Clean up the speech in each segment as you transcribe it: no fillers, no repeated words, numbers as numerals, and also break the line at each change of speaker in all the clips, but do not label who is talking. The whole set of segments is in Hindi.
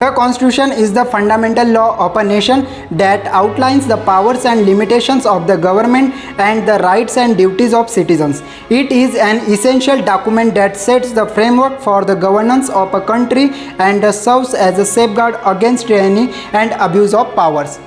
The Constitution is the fundamental law of a nation that outlines the powers and limitations of the government and the rights and duties of citizens. It is an essential document that sets the framework for the governance of a country and serves as a safeguard against tyranny and abuse of powers.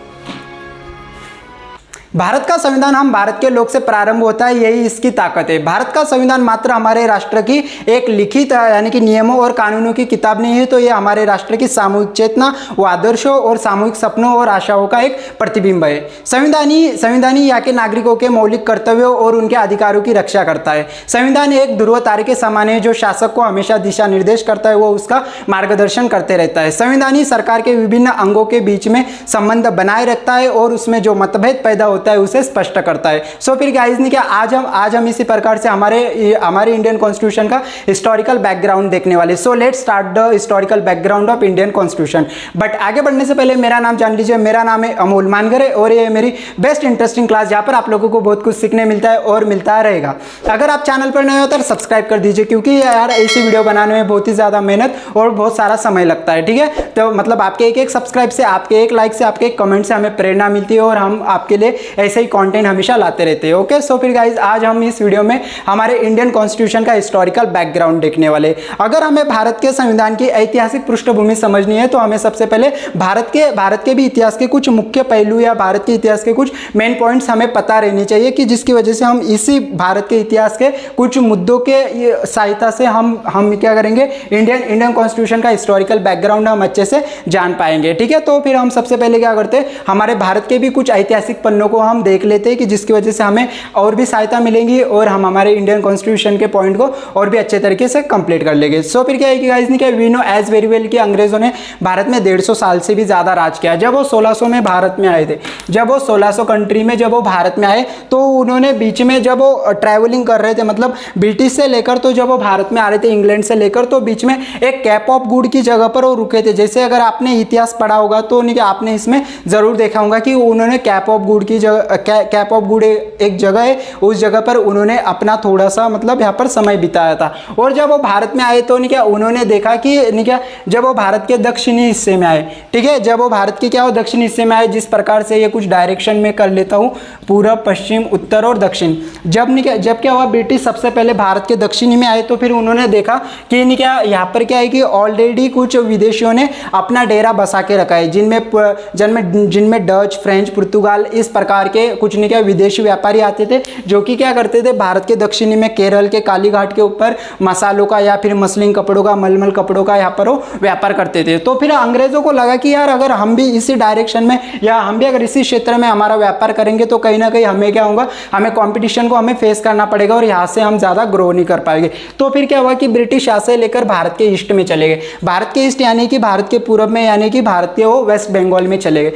Bharat का संविधान हम भारत के लोग से प्रारंभ होता है, यही इसकी ताकत है। भारत का संविधान मात्र हमारे राष्ट्र की एक लिखित यानी कि नियमों और कानूनों की किताब नहीं है, तो ये हमारे राष्ट्र की सामूहिक चेतना व आदर्शों और सामूहिक सपनों और आशाओं का एक प्रतिबिंब है। संविधान यहाँ के नागरिकों के मौलिक कर्तव्यों और उनके अधिकारों की रक्षा करता है। संविधान एक ध्रुव तारे के समान है जो शासक को हमेशा दिशा निर्देश करता है, वो उसका मार्गदर्शन करते रहता है। संविधान ही सरकार के विभिन्न अंगों के बीच में संबंध बनाए रखता है और उसमें जो मतभेद पैदा होता है उसे स्पष्ट करता है। सो फिर गाइस ने क्या आज हम इसी प्रकार से हमारे इंडियन कॉन्स्टिट्यूशन का हिस्टोरिकल बैकग्राउंड देखने वाले। So let's start the historical background of Indian constitution. But आगे बढ़ने से पहले मेरा नाम जान लीजिए, मेरा नाम है अमोल मानगरे और ये मेरी बेस्ट इंटरेस्टिंग क्लास जहाँ पर आप लोगों को बहुत कुछ सीखने मिलता है और मिलता रहेगा। अगर आप चैनल पर नए हो तो सब्सक्राइब कर दीजिए, क्योंकि यार ऐसी वीडियो बनाने में बहुत ही ज़्यादा मेहनत और बहुत सारा समय लगता है। ठीक है, तो मतलब आपके एक सब्सक्राइब से, आपके एक लाइक से, आपके एक कमेंट से हमें प्रेरणा मिलती है और हम आपके लिए ऐसे ही कंटेंट हमेशा लाते रहते हैं। ओके, सो फिर गाइज आज हम इस वीडियो में हमारे इंडियन कॉन्स्टिट्यूशन का हिस्टोरिकल बैकग्राउंड देखने वाले। अगर हमें भारत के संविधान की ऐतिहासिक पृष्ठभूमि समझनी है तो हमें सबसे पहले भारत के भी इतिहास के कुछ मुख्य पहलू या भारत के इतिहास के कुछ मेन पॉइंट्स हमें पता रहने चाहिए, कि जिसकी वजह से हम इसी भारत के इतिहास के कुछ मुद्दों के सहायता से हम क्या करेंगे, इंडियन कॉन्स्टिट्यूशन का हिस्टोरिकल बैकग्राउंड हम अच्छे से जान पाएंगे। ठीक है, तो फिर हम सबसे पहले क्या करते हैं, हमारे भारत के भी कुछ ऐतिहासिक पन्नों को हम देख लेते हैं, कि जिसकी वजह से हमें और भी सहायता मिलेगी और हम हमारे इंडियन कॉन्स्टिट्यूशन के पॉइंट को और भी अच्छे तरीके से कंप्लीट कर लेंगे। सो फिर क्या है कि गाइस ने क्या, we know as very well कि अंग्रेजों ने भारत में 150 साल से भी ज़्यादा राज किया। जब वो 1600 में भारत में आए थे, जब वो 1600 कंट्री में जब वो भारत में आए, तो उन्होंने बीच में जब वो ट्रैवलिंग कर रहे थे, मतलब ब्रिटिश से लेकर, तो जब वो भारत में आ रहे थे इंग्लैंड से लेकर, तो बीच में एक कैप ऑफ गुड की जगह पर वो रुके थे। जैसे अगर आपने इतिहास पढ़ा होगा तो नहीं कि आपने इसमें ज़रूर देखा होगा कि उन्होंने कैप ऑफ गुड की जगह, कैप ऑफ गुड एक जगह है, उस जगह पर उन्होंने अपना थोड़ा सा मतलब यहाँ पर समय बिताया था। और जब वो भारत में आए तो नहीं क्या, उन्होंने देखा कि नहीं क्या, जब वो भारत के दक्षिणी हिस्से में आए, ठीक है, जब वो भारत के क्या, वो दक्षिणी हिस्से में आए, जिस प्रकार से ये कुछ डायरेक्शन में कर लेता हूँ, पूरब, पश्चिम, उत्तर और दक्षिण। जब क्या हुआ, ब्रिटिश सबसे पहले भारत के दक्षिणी में आए, तो फिर उन्होंने देखा कि नहीं क्या, यहाँ पर क्या है कि ऑलरेडी कुछ विदेशियों ने अपना डेरा बसा के रखा है, जिनमें डच, फ्रेंच, पुर्तगाल, इस प्रकार के कुछ नहीं क्या विदेशी व्यापारी आते थे, जो कि क्या करते थे, भारत के दक्षिणी में केरल के कालीघाट के ऊपर मसालों का या फिर मसलिन कपड़ों का, मलमल कपड़ों का यहाँ पर वो व्यापार करते थे। तो फिर अंग्रेजों को लगा कि यार अगर हम भी इसी डायरेक्शन में या हम भी अगर इसी क्षेत्र में हमारा व्यापार करेंगे तो कहीं ना कहीं हमें क्या होगा, हमें कॉम्पिटिशन को हमें फेस करना पड़ेगा और यहाँ से हम ज़्यादा ग्रो नहीं कर पाएंगे। तो फिर क्या हुआ कि ब्रिटिश यहाँ से लेकर भारत के ईस्ट में चले गए। भारत के ईस्ट यानी कि भारत के पूर्व में, यानी कि भारत के वो वेस्ट बंगाल में चले गए,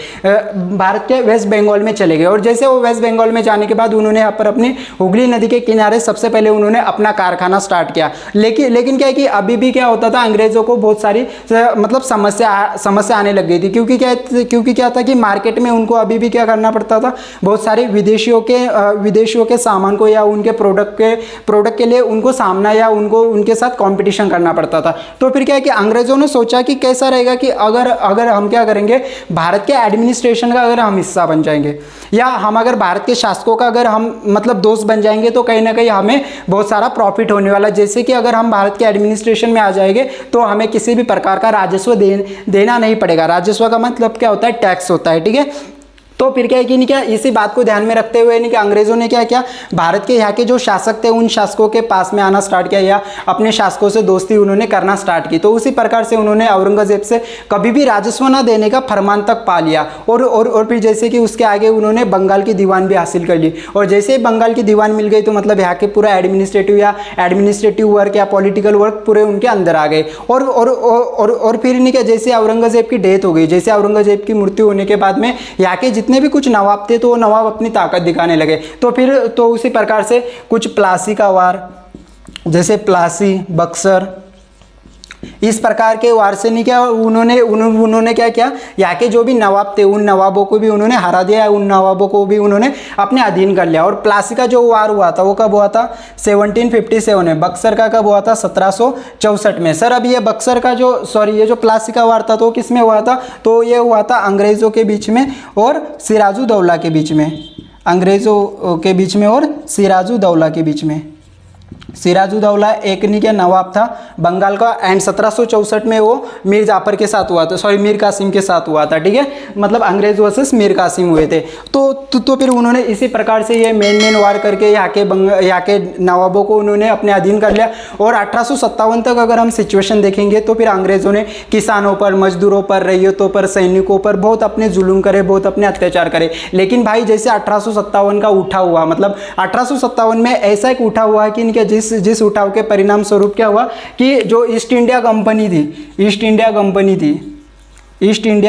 भारत के वेस्ट बंगाल में चले गए। और जैसे वो वेस्ट बंगाल में जाने के बाद उन्होंने यहाँ पर अपनी हुगली नदी के किनारे सबसे पहले उन्होंने अपना कारखाना स्टार्ट किया। लेकिन क्या है कि अभी भी क्या होता था, अंग्रेजों को बहुत सारी मतलब समस्या आने लग गई थी, क्योंकि क्या था कि मार्केट में उनको अभी भी क्या करना पड़ता था, बहुत सारे विदेशियों के सामान को या उनके प्रोडक्ट के लिए उनको सामना या उनके साथ कंपटीशन करना पड़ता था। तो फिर क्या है कि अंग्रेजों ने सोचा कि कैसा रहेगा कि अगर हम क्या करेंगे, भारत के एडमिनिस्ट्रेशन का अगर हम हिस्सा बन जाएंगे या हम अगर भारत के शासकों का अगर हम मतलब दोस्त बन जाएंगे, तो कहीं ना कहीं हमें बहुत सारा प्रॉफिट होने वाला। जैसे कि अगर हम भारत के एडमिनिस्ट्रेशन में आ जाएंगे तो हमें किसी भी प्रकार का राजस्व देना नहीं पड़ेगा। राजस्व का मतलब क्या होता है, टैक्स होता है। ठीक है, तो फिर क्या है कि नहीं क्या, इसी बात को ध्यान में रखते हुए नहीं कि अंग्रेजों ने क्या किया, भारत के यहाँ के जो शासक थे उन शासकों के पास में आना स्टार्ट किया या अपने शासकों से दोस्ती उन्होंने करना स्टार्ट की। तो उसी प्रकार से उन्होंने औरंगजेब से कभी भी राजस्व न देने का फरमान तक पा लिया। और फिर जैसे कि उसके आगे उन्होंने बंगाल की दीवान भी हासिल कर ली। और जैसे ही बंगाल की दीवान मिल गई तो मतलब यहाँ के पूरा एडमिनिस्ट्रेटिव वर्क या पॉलिटिकल वर्क पूरे उनके अंदर आ गए। और फिर नहीं क्या, जैसे औरंगजेब की डेथ हो गई, जैसे औरंगजेब की मृत्यु होने के बाद में यहाँ के जितने भी कुछ नवाब थे तो वो नवाब अपनी ताकत दिखाने लगे। तो उसी प्रकार से कुछ प्लासी का वार, जैसे प्लासी, बक्सर इस प्रकार के वार से नहीं क्या उन्होंने क्या किया, यहाँ के जो भी नवाब थे उन नवाबों को भी उन्होंने हरा दिया, उन नवाबों को भी उन्होंने अपने अधीन कर लिया। और प्लासी का जो वार हुआ था वो कब हुआ था, 1757 में। बक्सर का कब हुआ था, 1764 में। सर अब ये बक्सर का ये जो प्लासी का वार था तो किस में हुआ था, तो ये हुआ था अंग्रेज़ों के बीच में और सिराजुद्दौला के बीच में, अंग्रेज़ों के बीच में और सिराजुद्दौला के बीच में। सिराजुद्दौला एक नहीं क्या नवाब था बंगाल का, एंड 1764 में वो मीर जाफर के साथ हुआ था, मीर कासिम के साथ हुआ था, ठीक है, मतलब अंग्रेज वर्सेस मीर कासिम हुए थे। तो फिर उन्होंने इसी प्रकार से ये मेन वार करके यहाँ के नवाबों को उन्होंने अपने अधीन कर लिया। और 1857 तक अगर हम सिचुएशन देखेंगे तो फिर अंग्रेज़ों ने किसानों पर, मजदूरों पर, रैयतों पर, सैनिकों पर बहुत अपने जुल्म करे, बहुत अपने अत्याचार करे। लेकिन भाई जैसे 1857 का उठा हुआ, मतलब 1857 में ऐसा एक उठा हुआ कि इनके जिस उठाव के परिणाम स्वरूप क्या हुआ कि जो ईस्ट इंडिया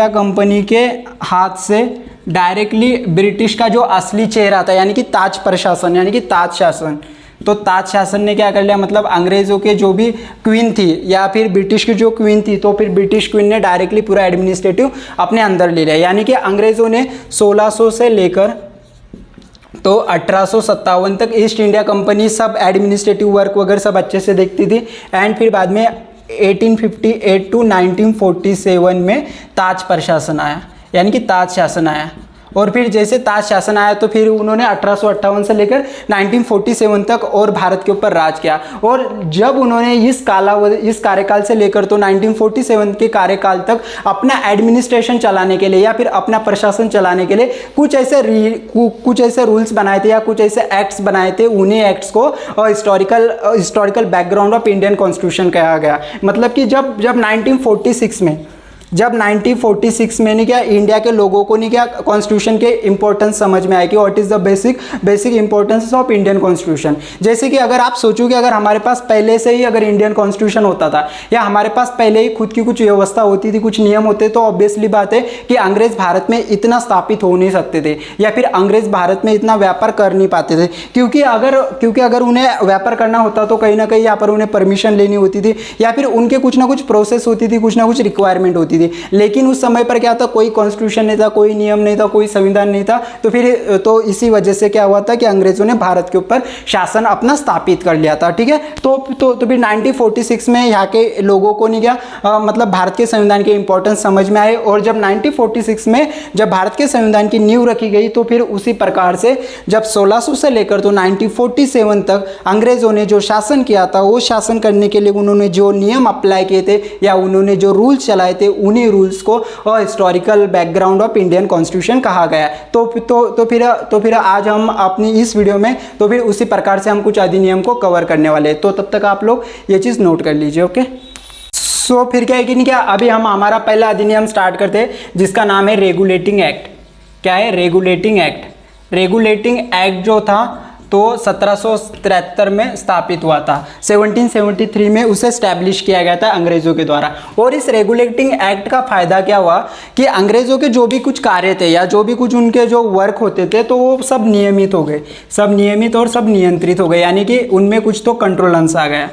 कंपनी के हाथ से डायरेक्टली ब्रिटिश का जो असली चेहरा था, यानी कि ताज प्रशासन, यानी कि ताज शासन, तो ताज शासन ने क्या कर लिया, मतलब अंग्रेज़ों के जो भी क्वीन थी या फिर ब्रिटिश की जो क्वीन थी, तो फिर ब्रिटिश क्वीन ने डायरेक्टली पूरा एडमिनिस्ट्रेटिव अपने अंदर ले लिया। यानी कि अंग्रेज़ों ने 1600 से लेकर तो 1857 तक ईस्ट इंडिया कंपनी सब एडमिनिस्ट्रेटिव वर्क वगैरह सब अच्छे से देखती थी। एंड फिर बाद में 1858 टू 1947 में ताज प्रशासन आया, यानी कि ताज शासन आया। और फिर जैसे ताज शासन आया तो फिर उन्होंने 1858 से लेकर 1947 तक और भारत के ऊपर राज किया। और जब उन्होंने इस कार्यकाल से लेकर तो 1947 के कार्यकाल तक अपना एडमिनिस्ट्रेशन चलाने के लिए या फिर अपना प्रशासन चलाने के लिए कुछ ऐसे रूल्स बनाए थे या कुछ ऐसे एक्ट्स बनाए थे, उन्हीं एक्ट्स को historical background of Indian constitution कहा गया। मतलब कि जब 1946 में नहीं क्या इंडिया के लोगों को नहीं क्या कॉन्स्टिट्यूशन के इंपॉर्टेंस समझ में आया कि what is the basic importance of Indian constitution. जैसे कि अगर आप सोचो कि अगर हमारे पास पहले से ही अगर इंडियन कॉन्स्टिट्यूशन होता था या हमारे पास पहले ही खुद की कुछ व्यवस्था होती थी, कुछ नियम होते, तो ऑब्वियसली बात है कि अंग्रेज भारत में इतना स्थापित हो नहीं सकते थे या फिर अंग्रेज भारत में इतना व्यापार कर नहीं पाते थे। क्योंकि अगर उन्हें व्यापार करना होता तो कहीं ना कहीं यहाँ पर उन्हें परमिशन लेनी होती थी या फिर उनके कुछ ना कुछ प्रोसेस होती थी, कुछ ना कुछ रिक्वायरमेंट होती थी। लेकिन उस समय पर क्या था, कोई कॉन्स्टिट्यूशन नहीं था, कोई नियम नहीं था, कोई संविधान नहीं था। तो इसी वजह से क्या हुआ था कि अंग्रेजों ने भारत के ऊपर शासन अपना स्थापित कर लिया था, ठीक है। तो फिर 1946 में यहाँ के लोगों को नहीं क्या मतलब भारत के संविधान के इंपॉर्टेंस समझ में आए। और जब 1946 में जब भारत के संविधान की नींव रखी गई तो फिर उसी प्रकार से जब 1600 से लेकर तो 1947 तक अंग्रेजों ने जो शासन किया था, वो शासन करने के लिए उन्होंने जो नियम अप्लाई किए थे या उन्होंने जो रूल्स चलाए थे, उन्हीं रूल्स को historical background of Indian constitution कहा गया। तो फिर आज हम अपनी इस वीडियो में तो फिर उसी प्रकार से हम कुछ अधिनियम को कवर करने वाले हैं। तो तब तक आप लोग ये चीज़ नोट कर लीजिए, ओके। सो फिर क्या है कि नहीं क्या अभी हम हमारा पहला अधिनियम स्टार्ट करते हैं जिसका नाम है रेगुलेटिंग एक्ट। क्या है? Regulating act. रेगुलेटिंग एक्ट जो था तो 1773 में स्थापित हुआ था। 1773 में उसे स्टैब्लिश किया गया था अंग्रेज़ों के द्वारा। और इस रेगुलेटिंग एक्ट का फ़ायदा क्या हुआ कि अंग्रेज़ों के जो भी कुछ कार्य थे या जो भी कुछ उनके जो वर्क होते थे तो वो सब नियमित हो गए, सब नियमित और सब नियंत्रित हो गए, यानी कि उनमें कुछ तो कंट्रोलेंस आ गया।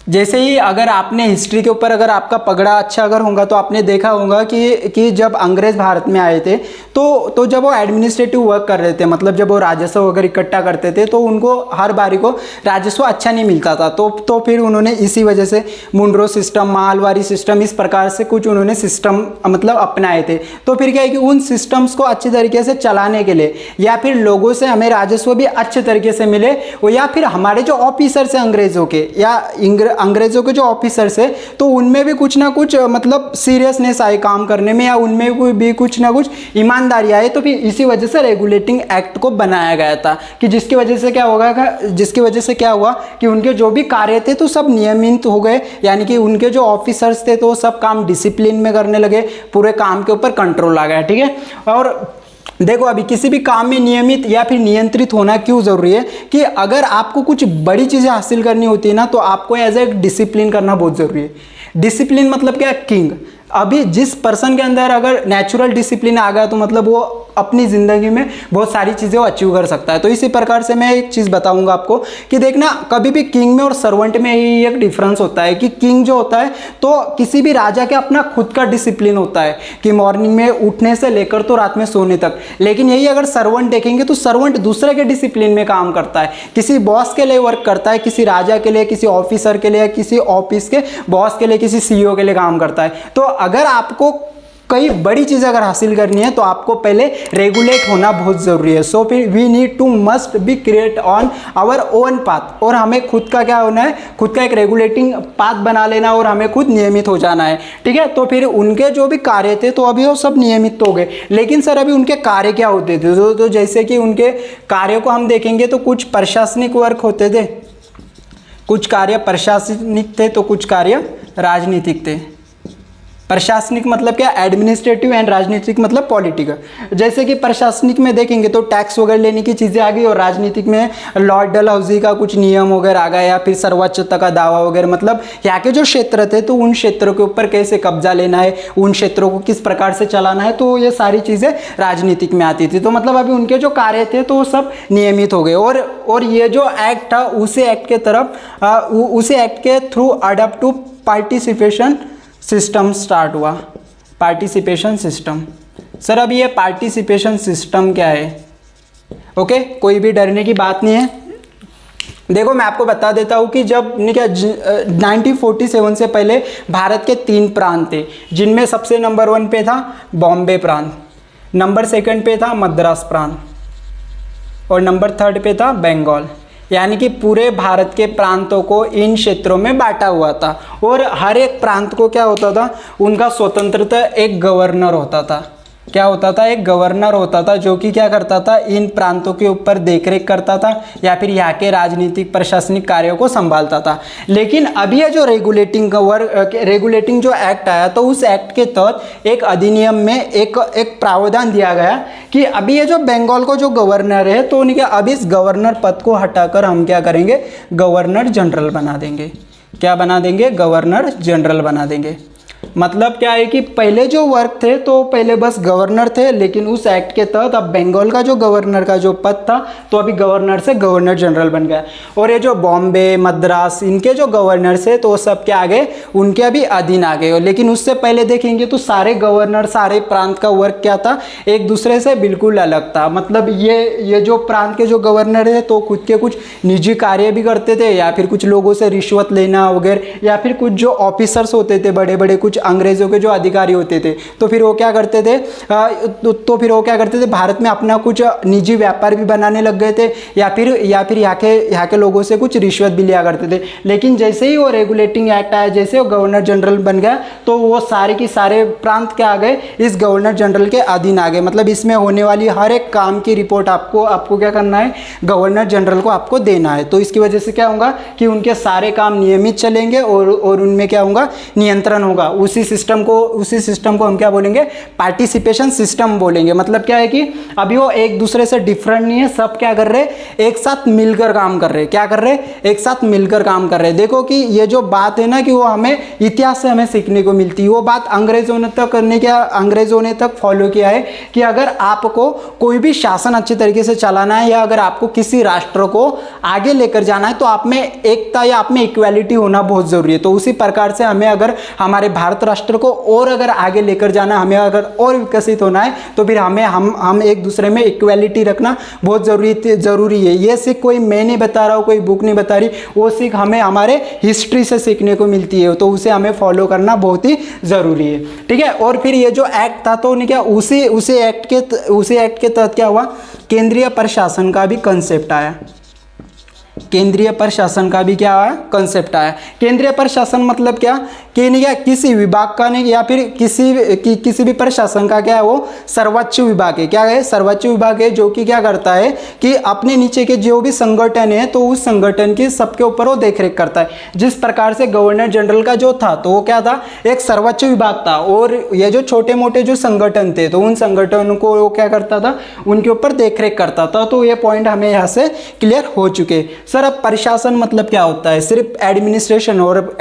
जैसे ही अगर आपने हिस्ट्री के ऊपर अगर आपका पगड़ा अच्छा अगर होगा तो आपने देखा होगा कि जब अंग्रेज़ भारत में आए थे तो जब वो एडमिनिस्ट्रेटिव वर्क कर रहे थे, मतलब जब वो राजस्व वगैरह इकट्ठा करते थे तो उनको हर बारी को राजस्व अच्छा नहीं मिलता था। तो फिर उन्होंने इसी वजह से मुंड्रो सिस्टम, माहलवारी सिस्टम, इस प्रकार से कुछ उन्होंने सिस्टम मतलब अपनाए थे। तो फिर क्या है कि उन सिस्टम्स को अच्छे तरीके से चलाने के लिए या फिर लोगों से हमें राजस्व भी अच्छे तरीके से मिले, या फिर हमारे जो ऑफिसर्स हैं अंग्रेज़ों के या अंग्रेज़ों के जो ऑफिसर्स है तो उनमें भी कुछ ना कुछ मतलब सीरियसनेस आए काम करने में, या उनमें भी कुछ ना कुछ ईमानदारी आए। तो फिर इसी वजह से रेगुलेटिंग एक्ट को बनाया गया था कि जिसकी वजह से क्या हुआ कि उनके जो भी कार्य थे तो सब नियमित हो गए, यानी कि उनके जो ऑफिसर्स थे तो सब काम डिसिप्लिन में करने लगे, पूरे काम के ऊपर कंट्रोल आ गया, ठीक है। और देखो अभी किसी भी काम में नियमित या फिर नियंत्रित होना क्यों ज़रूरी है कि अगर आपको कुछ बड़ी चीज़ें हासिल करनी होती है ना तो आपको एज ए डिसिप्लिन करना बहुत ज़रूरी है। डिसिप्लिन मतलब क्या? किंग। अभी जिस पर्सन के अंदर अगर नेचुरल डिसिप्लिन आ गया तो मतलब वो अपनी ज़िंदगी में बहुत सारी चीज़ें वो अचीव कर सकता है। तो इसी प्रकार से मैं एक चीज़ बताऊंगा आपको कि देखना, कभी भी किंग में और सर्वेंट में ही एक डिफरेंस होता है कि किंग जो होता है तो किसी भी राजा के अपना खुद का डिसिप्लिन होता है कि मॉर्निंग में उठने से लेकर तो रात में सोने तक। लेकिन यही अगर सर्वेंट देखेंगे तो सर्वेंट दूसरे के डिसिप्लिन में काम करता है, किसी बॉस के लिए वर्क करता है, किसी राजा के लिए, किसी ऑफिसर के लिए, किसी ऑफिस के बॉस के लिए, किसी सीईओ के लिए काम करता है। तो अगर आपको कई बड़ी चीज़ अगर हासिल करनी है तो आपको पहले रेगुलेट होना बहुत ज़रूरी है। सो फिर we need to must be create on our own path, और हमें खुद का क्या होना है, खुद का एक रेगुलेटिंग पाथ बना लेना और हमें खुद नियमित हो जाना है। ठीक है, तो फिर उनके जो भी कार्य थे तो अभी वो सब नियमित हो गए, लेकिन सर अभी उनके कार्य क्या होते थे? तो जैसे कि उनके कार्यों को हम देखेंगे तो कुछ प्रशासनिक वर्क होते थे, कुछ कार्य प्रशासनिक थे तो कुछ कार्य राजनीतिक थे। प्रशासनिक मतलब क्या? एडमिनिस्ट्रेटिव, एंड राजनीतिक मतलब पॉलिटिकल। जैसे कि प्रशासनिक में देखेंगे तो टैक्स वगैरह लेने की चीज़ें आ गई, और राजनीतिक में लॉर्ड डलहौजी का कुछ नियम वगैरह आ गया, या फिर सर्वोच्चता का दावा वगैरह, मतलब यहाँ के जो क्षेत्र थे तो उन क्षेत्रों के ऊपर कैसे कब्जा लेना है, उन क्षेत्रों को किस प्रकार से चलाना है, तो ये सारी चीज़ें राजनीतिक में आती थी। तो मतलब अभी उनके जो कार्य थे तो वो सब नियमित हो गए, और ये जो एक्ट था उसी एक्ट के तरफ उसी एक्ट के through adopt to participation system start हुआ। पार्टिसिपेशन सिस्टम, सर अब ये पार्टिसिपेशन सिस्टम क्या है? ओके, कोई भी डरने की बात नहीं है। देखो मैं आपको बता देता हूँ कि जब 1947 से पहले भारत के 3 प्रांत थे, जिनमें सबसे नंबर 1 पे था बॉम्बे प्रांत, नंबर 2 पे था मद्रास प्रांत, और नंबर 3 पे था बंगाल। यानी कि पूरे भारत के प्रांतों को इन क्षेत्रों में बांटा हुआ था, और हर एक प्रांत को क्या होता था, उनका स्वतंत्रता एक गवर्नर होता था। क्या होता था? एक गवर्नर होता था जो कि क्या करता था, इन प्रांतों के ऊपर देखरेख करता था या फिर यहाँ के राजनीतिक प्रशासनिक कार्यों को संभालता था। लेकिन अभी ये जो रेगुलेटिंग जो एक्ट आया तो उस एक्ट के तहत एक अधिनियम में एक प्रावधान दिया गया कि अभी ये जो बंगाल को जो गवर्नर है तो उनके अब इस गवर्नर पद को हटाकर हम क्या करेंगे, गवर्नर जनरल बना देंगे। क्या बना देंगे? गवर्नर जनरल बना देंगे। मतलब क्या है कि पहले जो वर्क थे तो पहले बस गवर्नर थे, लेकिन उस एक्ट के तहत अब बंगाल का जो गवर्नर का जो पद था तो अभी गवर्नर से गवर्नर जनरल बन गया। और ये जो बॉम्बे, मद्रास, इनके जो गवर्नर से तो सब क्या आ गए, उनके अभी अधीन आ गए। लेकिन उससे पहले देखेंगे तो सारे गवर्नर, सारे प्रांत का वर्क क्या था, एक दूसरे से बिल्कुल अलग था। मतलब ये जो प्रांत के जो गवर्नर है तो खुद के कुछ निजी कार्य भी करते थे, या फिर कुछ लोगों से रिश्वत लेना वगैरह, या फिर कुछ जो ऑफिसर्स होते थे बड़े बड़े, कुछ अंग्रेजों के जो अधिकारी होते थे तो फिर वो क्या करते थे, भारत में अपना कुछ निजी व्यापार भी बनाने लग गए थे, या फिर यहाँ के लोगों से कुछ रिश्वत भी लिया करते थे। लेकिन जैसे ही वो रेगुलेटिंग एक्ट आया, जैसे वो गवर्नर जनरल बन गया तो वो सारे की सारे प्रांत क्या आ गए, इस गवर्नर जनरल के अधीन आ गए। मतलब इसमें होने वाली हर एक काम की रिपोर्ट आपको क्या करना है, गवर्नर जनरल को आपको देना है। तो इसकी वजह से क्या होगा कि उनके सारे काम नियमित चलेंगे और उनमें क्या होगा, नियंत्रण होगा। उसी सिस्टम को हम क्या बोलेंगे, पार्टिसिपेशन सिस्टम बोलेंगे। मतलब क्या है कि अभी वो एक दूसरे से डिफरेंट नहीं है, सब क्या कर रहे हैं, एक साथ मिलकर काम कर रहे हैं। क्या कर रहे हैं, एक साथ मिलकर काम कर रहे हैं। देखो कि ये जो बात है ना कि वो हमें इतिहास से हमें सीखने को मिलती है, वो बात अंग्रेजों ने तक फॉलो किया है कि अगर आपको कोई भी शासन अच्छे तरीके से चलाना है, या अगर आपको किसी राष्ट्र को आगे लेकर जाना है तो आप में एकता या आप में इक्वालिटी होना बहुत जरूरी है। तो उसी प्रकार से हमें अगर हमारे भारत राष्ट्र को और अगर आगे लेकर जाना, हमें अगर और विकसित होना है तो फिर हम एक दूसरे में इक्वालिटी रखना बहुत जरूरी है। ये सीख कोई मैं नहीं बता रहा हूँ, कोई बुक नहीं बता रही, वो सीख हमें हमारे हिस्ट्री से सीखने को मिलती है, तो उसे हमें फॉलो करना बहुत ही जरूरी है। ठीक है, और फिर ये जो एक्ट था तो क्या उसी एक्ट के तहत क्या हुआ, केंद्रीय प्रशासन का भी कंसेप्ट आया। केंद्रीय प्रशासन का भी क्या आया, कंसेप्ट आया। केंद्रीय प्रशासन मतलब क्या कि नहीं, क्या किसी विभाग का नहीं, या फिर किसी भी प्रशासन का क्या है, वो सर्वोच्च विभाग है। क्या है, सर्वोच्च विभाग है, जो कि क्या करता है कि अपने नीचे के जो भी संगठन है तो उस संगठन की सबके ऊपर वो देखरेख करता है। जिस प्रकार से गवर्नर जनरल का जो था तो वो क्या था, एक सर्वोच्च विभाग था, और ये जो छोटे मोटे जो संगठन थे तो उन संगठनों को वो क्या करता था, उनके ऊपर देखरेख करता था। तो ये पॉइंट हमें यहाँ से क्लियर हो चुके। सर अब प्रशासन मतलब क्या होता है, सिर्फ एडमिनिस्ट्रेशन और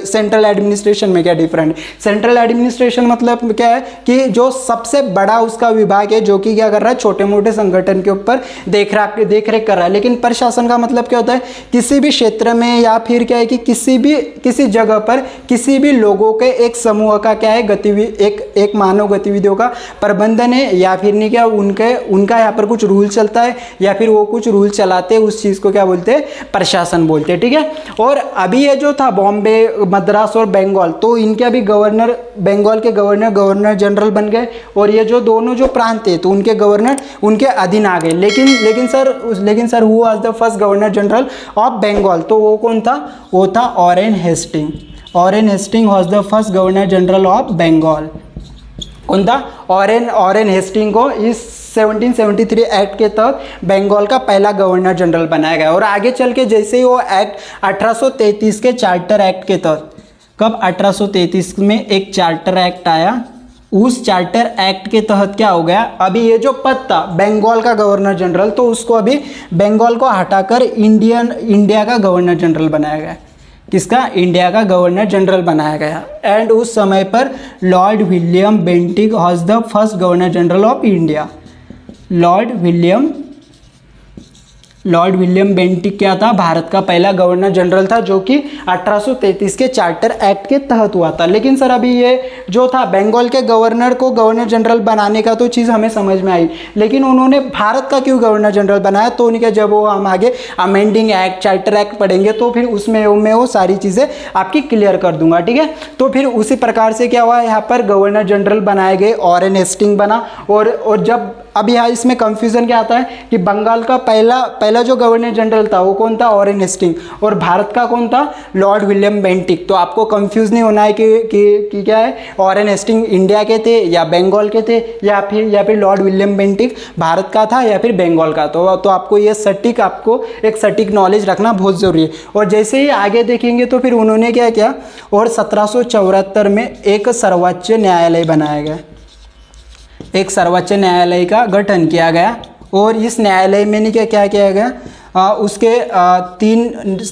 सेंट्रल एडमिनिस्ट्रेशन में क्या डिफरेंट है। सेंट्रल एडमिनिस्ट्रेशन मतलब क्या है कि जो सबसे बड़ा उसका विभाग है जो कि क्या कर रहा है, छोटे मोटे संगठन के ऊपर देख रेख कर रहा है। लेकिन प्रशासन का मतलब क्या होता है, किसी भी क्षेत्र में या फिर क्या है कि किसी जगह पर किसी भी लोगों के एक समूह का क्या है गतिविधि, एक मानव गतिविधियों का प्रबंधन है, या फिर नहीं क्या उनका यहाँ पर कुछ रूल चलता है या फिर वो कुछ रूल चलाते हैं, उस चीज़ को क्या बोलते हैं, प्रशासन बोलते हैं। ठीक है। और अभी ये जो था बॉम्बे, मद्रास और बंगाल, तो इनके अभी गवर्नर, बंगाल के गवर्नर जनरल बन गए, और ये जो दोनों जो प्रांत थे तो उनके गवर्नर उनके अधीन आ गए। लेकिन sir who was the first governor general of Bengal, तो वो कौन था, वो था Warren Hasting. Warren Hasting was the first governor general of Bengal. कौन था, वॉरेन हेस्टिंग को इस 1773 एक्ट के तहत बंगाल का पहला गवर्नर जनरल बनाया गया। और आगे चल के जैसे ही वो एक्ट 1833 के चार्टर एक्ट के तहत, कब 1833 में एक चार्टर एक्ट आया, उस चार्टर एक्ट के तहत क्या हो गया, अभी ये जो पद था बंगाल का गवर्नर जनरल, तो उसको अभी बंगाल को हटाकर इंडिया का गवर्नर जनरल बनाया गया। किसका, इंडिया का गवर्नर जनरल बनाया गया। एंड उस समय पर Lord William Bentinck was the first governor general of India. Lord William Bentinck क्या था, भारत का पहला गवर्नर जनरल था, जो कि 1833 के चार्टर एक्ट के तहत हुआ था। लेकिन सर अभी ये जो था बंगाल के गवर्नर को गवर्नर जनरल बनाने का तो चीज़ हमें समझ में आई, लेकिन उन्होंने भारत का क्यों गवर्नर जनरल बनाया, तो उनके जब वो हम आगे अमेंडिंग एक्ट, चार्टर एक्ट पढ़ेंगे तो फिर उसमें मैं वो सारी चीज़ें आपकी क्लियर कर दूंगा। ठीक है। तो फिर उसी प्रकार से क्या हुआ, यहाँ पर गवर्नर जनरल बनाए गए, वॉरेन हेस्टिंग बना। और जब अब यहाँ इसमें कंफ्यूजन क्या आता है कि बंगाल का पहला जो गवर्नर जनरल था वो कौन था, वॉरेन हेस्टिंग, और भारत का कौन था, लॉर्ड विलियम बेंटिक। तो आपको कंफ्यूज नहीं होना है कि क्या है, वॉरेन हेस्टिंग इंडिया के थे या बंगाल के थे, या फिर लॉर्ड विलियम बेंटिक भारत का था या फिर बंगाल का। तो आपको ये आपको एक सटीक नॉलेज रखना बहुत ज़रूरी है। और जैसे ही आगे देखेंगे तो फिर उन्होंने क्या किया, और 1774 में एक सर्वोच्च न्यायालय बनाया गया, एक सर्वोच्च न्यायालय का गठन किया गया। और इस न्यायालय में क्या किया गया, उसके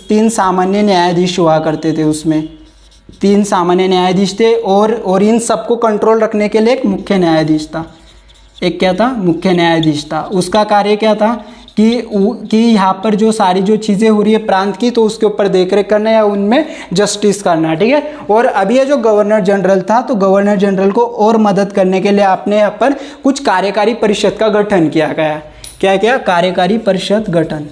तीन सामान्य न्यायाधीश हुआ करते थे, उसमें 3 सामान्य न्यायाधीश थे, और इन सबको कंट्रोल रखने के लिए एक मुख्य न्यायाधीश था। एक क्या था, मुख्य न्यायाधीश था। उसका कार्य क्या था कि यहाँ पर जो सारी जो चीज़ें हो रही है प्रांत की, तो उसके ऊपर देखरेख करना या उनमें जस्टिस करना। ठीक है। और अभी ये जो गवर्नर जनरल था, तो गवर्नर जनरल को और मदद करने के लिए आपने यहाँ पर कुछ कार्यकारी परिषद का गठन किया गया। क्या क्या, कार्यकारी परिषद गठन।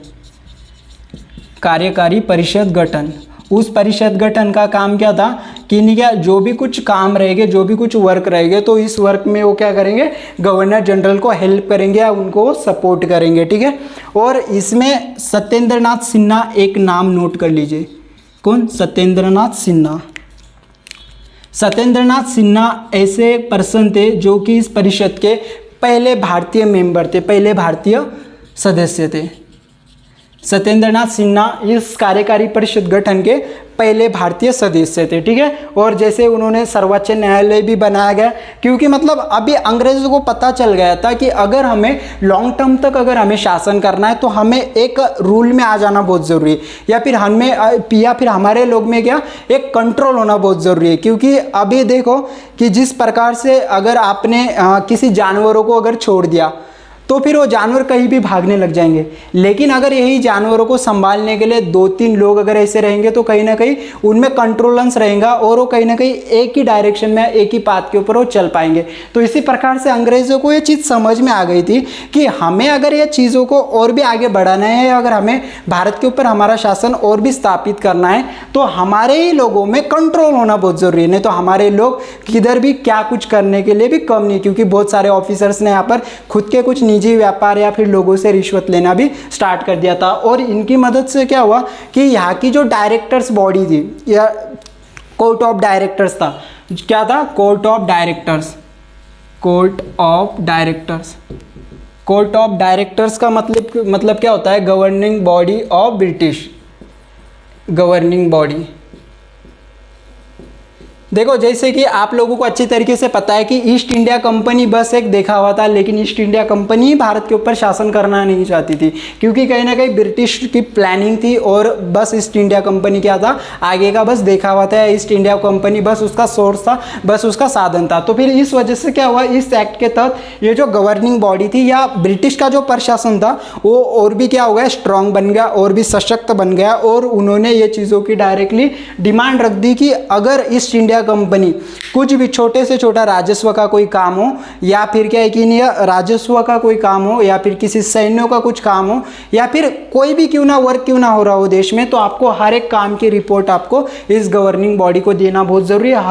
उस परिषद गठन का काम क्या था कि नहीं क्या, जो भी कुछ काम रहेंगे, जो भी कुछ वर्क रहेंगे, तो इस वर्क में वो क्या करेंगे, गवर्नर जनरल को हेल्प करेंगे या उनको सपोर्ट करेंगे। ठीक है। और इसमें सत्येंद्रनाथ सिन्हा एक नाम नोट कर लीजिए। कौन, सत्येंद्रनाथ सिन्हा। सत्येंद्रनाथ सिन्हा ऐसे पर्सन थे जो कि इस परिषद के पहले भारतीय मेंबर थे, पहले भारतीय सदस्य थे। सत्येंद्रनाथ सिन्हा इस कार्यकारी परिषद गठन के पहले भारतीय सदस्य थे। ठीक है। और जैसे उन्होंने सर्वोच्च न्यायालय भी बनाया गया, क्योंकि मतलब अभी अंग्रेजों को पता चल गया था कि अगर हमें लॉन्ग टर्म तक अगर हमें शासन करना है तो हमें एक रूल में आ जाना बहुत ज़रूरी है, या फिर हमारे लोग में क्या एक कंट्रोल होना बहुत ज़रूरी है। क्योंकि अभी देखो कि जिस प्रकार से अगर आपने किसी जानवरों को अगर छोड़ दिया तो फिर वो जानवर कहीं भी भागने लग जाएंगे, लेकिन अगर यही जानवरों को संभालने के लिए 2-3 लोग अगर ऐसे रहेंगे तो कहीं ना कहीं उनमें कंट्रोलेंस रहेगा और वो कहीं ना कहीं एक ही डायरेक्शन में, एक ही पाथ के ऊपर वो चल पाएंगे। तो इसी प्रकार से अंग्रेज़ों को ये चीज़ समझ में आ गई थी कि हमें अगर ये चीज़ों को और भी आगे बढ़ाना है, अगर हमें भारत के ऊपर हमारा शासन और भी स्थापित करना है, तो हमारे ही लोगों में कंट्रोल होना बहुत ज़रूरी है। नहीं तो हमारे लोग किधर भी क्या कुछ करने के लिए भी कम नहीं, क्योंकि बहुत सारे ऑफिसर्स ने यहाँ पर खुद के कुछ निजी व्यापार या फिर लोगों से रिश्वत लेना भी स्टार्ट कर दिया था। और इनकी मदद से क्या हुआ कि यहाँ की जो डायरेक्टर्स बॉडी थी या कोर्ट ऑफ डायरेक्टर्स था, क्या था, court of directors. Court of directors का मतलब क्या होता है, governing body of British, governing body देखो, जैसे कि आप लोगों को अच्छी तरीके से पता है कि ईस्ट इंडिया कंपनी बस एक देखा हुआ था, लेकिन ईस्ट इंडिया कंपनी भारत के ऊपर शासन करना नहीं चाहती थी, क्योंकि कहीं ना कहीं ब्रिटिश की प्लानिंग थी और बस ईस्ट इंडिया कंपनी क्या था, आगे का बस देखा हुआ था। ईस्ट इंडिया कंपनी बस उसका सोर्स था, बस उसका साधन था। तो फिर इस वजह से क्या हुआ, इस एक्ट के तहत ये जो गवर्निंग बॉडी थी या ब्रिटिश का जो प्रशासन था वो और भी क्या हो गया, स्ट्रांग बन गया और भी सशक्त बन गया। और उन्होंने ये चीज़ों की डायरेक्टली डिमांड रख दी कि अगर ईस्ट इंडिया कंपनी कुछ भी छोटे से छोटा राजस्व का कोई काम हो, या फिर क्या है कि नहीं राजस्व का कोई काम हो, या फिर किसी सैन्यों का कुछ काम हो, या फिर कोई भी क्यों ना वर्क क्यों ना हो रहा हो देश में, तो आपको हर एक काम की रिपोर्ट आपको इस गवर्निंग बॉडी को देना बहुत जरूरी है।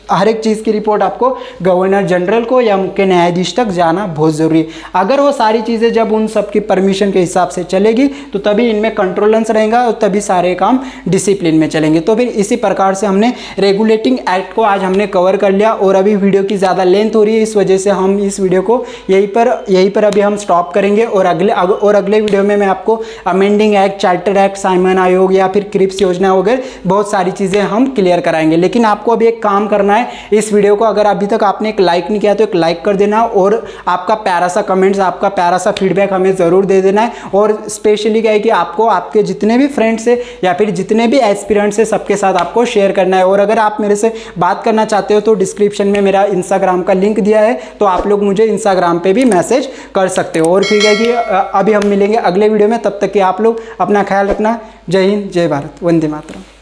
हर एक चीज़ की रिपोर्ट आपको गवर्नर जनरल को या मुख्य न्यायाधीश तक जाना बहुत ज़रूरी है। अगर वो सारी चीज़ें जब उन सब की परमिशन के हिसाब से चलेगी तो तभी इनमें कंट्रोलेंस रहेगा और तभी सारे काम डिसिप्लिन में चलेंगे। तो फिर इसी प्रकार से हमने रेगुलेटिंग एक्ट को आज हमने कवर कर लिया। और अभी वीडियो की ज़्यादा लेंथ हो रही है, इस वजह से हम इस वीडियो को यहीं पर अभी हम स्टॉप करेंगे। और अगले वीडियो में मैं आपको amending act, charter act, Simon आयोग या फिर क्रिप्स योजना वगैरह बहुत सारी चीज़ें हम क्लियर कराएंगे। लेकिन आपको अभी एक काम करना है, इस वीडियो को अगर अभी तक आपने एक लाइक नहीं किया तो एक लाइक कर देना, और आपका प्यारा सा कमेंट्स, आपका प्यारा सा फीडबैक हमें ज़रूर दे देना है। और स्पेशली क्या है कि आपको आपके जितने भी फ्रेंड्स है या फिर जितने भी एस्पिरेंट्स है सबके साथ आपको शेयर करना है। और अगर आप मेरे से बात करना चाहते हो तो डिस्क्रिप्शन में मेरा इंस्टाग्राम का लिंक दिया है, तो आप लोग मुझे इंस्टाग्राम पे भी मैसेज कर सकते हो। और फिर क्या है कि अभी हम मिलेंगे अगले वीडियो में, तब तक कि आप लोग अपना ख्याल रखना। जय हिंद, जय भारत, वंदे मातरम।